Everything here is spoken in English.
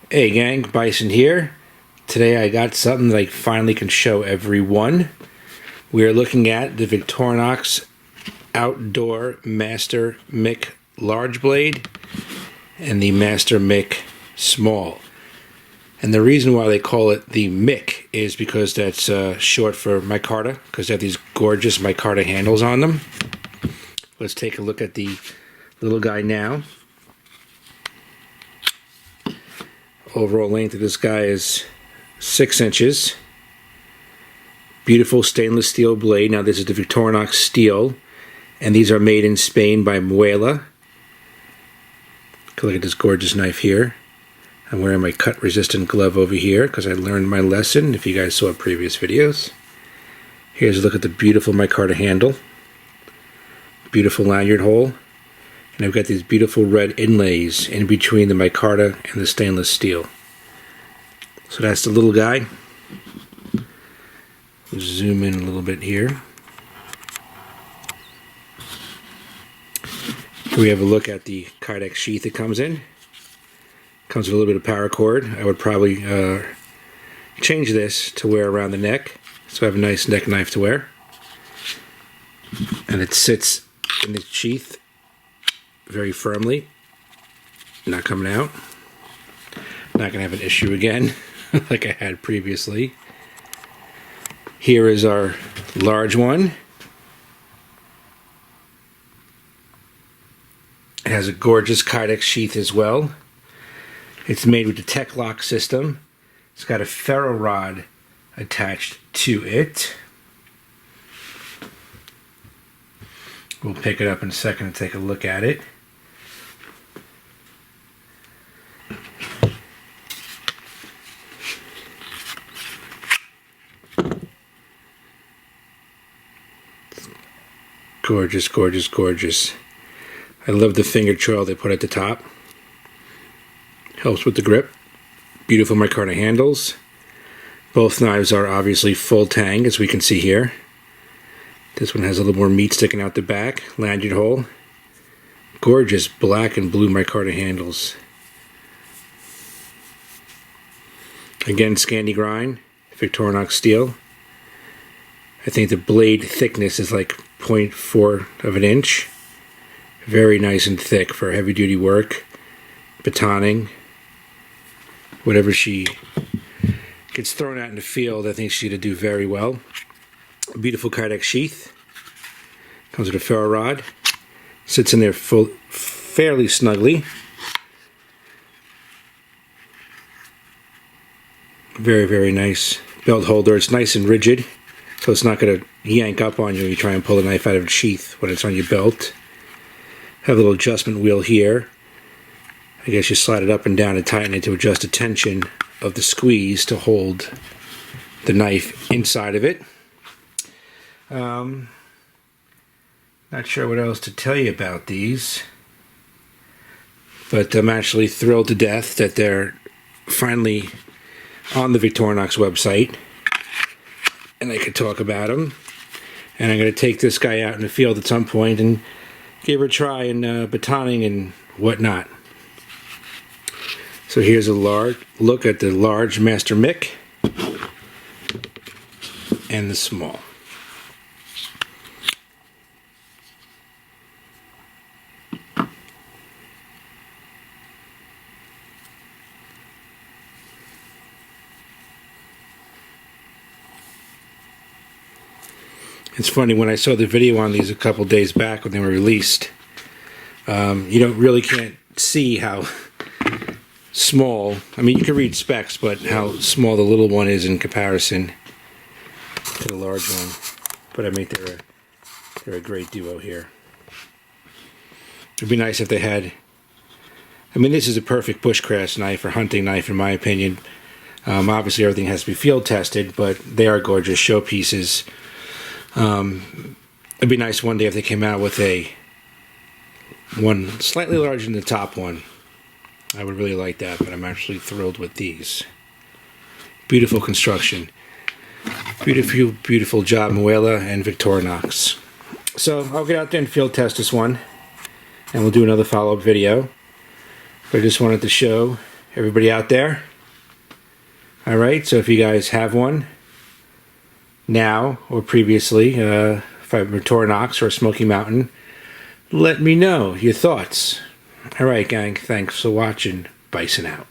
Hey gang, Bison here. Today I got something that I finally can show everyone. We are looking at the Victorinox Outdoor Master Mic Large Blade and the Master Mic Small. And the reason why they call it the Mic is because that's short for Micarta, because they have these gorgeous Micarta handles on them. Let's take a look at the little guy now. Overall length of this guy is 6 inches. Beautiful stainless steel blade. Now this is the Victorinox steel, and these are made in Spain by Muela. Look at this gorgeous knife here. I'm wearing my cut resistant glove over here because I learned my lesson if you guys saw previous videos. Here's a look at the beautiful micarta handle. Beautiful lanyard hole. And I've got these beautiful red inlays in between the micarta and the stainless steel. So that's the little guy. Zoom in a little bit here. Here we have a look at the Kardec sheath it comes in. Comes with a little bit of paracord. I would probably change this to wear around the neck, so I have a nice neck knife to wear. And it sits in the sheath very firmly, not coming out. Not gonna have an issue again like I had previously. Here is our large one. It has a gorgeous Kardec sheath as well. It's made with the Tech Lock system. It's got a ferro rod attached to it. We'll pick it up in a second and take a look at it. Gorgeous, gorgeous, gorgeous. I love the finger choil they put at the top. Helps with the grip. Beautiful micarta handles. Both knives are obviously full tang, as we can see here. This one has a little more meat sticking out the back. Lanyard hole. Gorgeous black and blue micarta handles. Again, Scandi grind. Victorinox steel. I think the blade thickness is like 0.4 of an inch. Very nice and thick for heavy duty work, batoning, whatever she gets thrown out in the field. I think she'd do very well. Beautiful Kardec sheath. Comes with a ferro rod. Sits in there fairly snugly. Very, very nice belt holder. It's nice and rigid, so it's not going to yank up on you when you try and pull the knife out of its sheath when it's on your belt. Have a little adjustment wheel here. I guess you slide it up and down and tighten it to adjust the tension of the squeeze to hold the knife inside of it. Not sure what else to tell you about these, but I'm actually thrilled to death that they're finally on the Victorinox website and I could talk about them. And I'm going to take this guy out in the field at some point and give her a try in batoning and whatnot. So here's a look at the large Master Mic and the small. It's funny, when I saw the video on these a couple days back when they were released, you can't see how small, I mean you can read specs, but how small the little one is in comparison to the large one. But I mean they're a great duo here. It'd be nice if they had, I mean this is a perfect bushcraft knife or hunting knife in my opinion. Obviously everything has to be field tested, but they are gorgeous showpieces. It'd be nice one day if they came out with one slightly larger than the top one. I would really like that, but I'm actually thrilled with these. Beautiful construction. Beautiful, beautiful job, Muela and Victorinox. So I'll get out there and field test this one, and we'll do another follow-up video. But I just wanted to show everybody out there. All right, so if you guys have one now or previously, from Victorinox or Smoky Mountain, let me know your thoughts. All right, gang, thanks for watching. Bison out.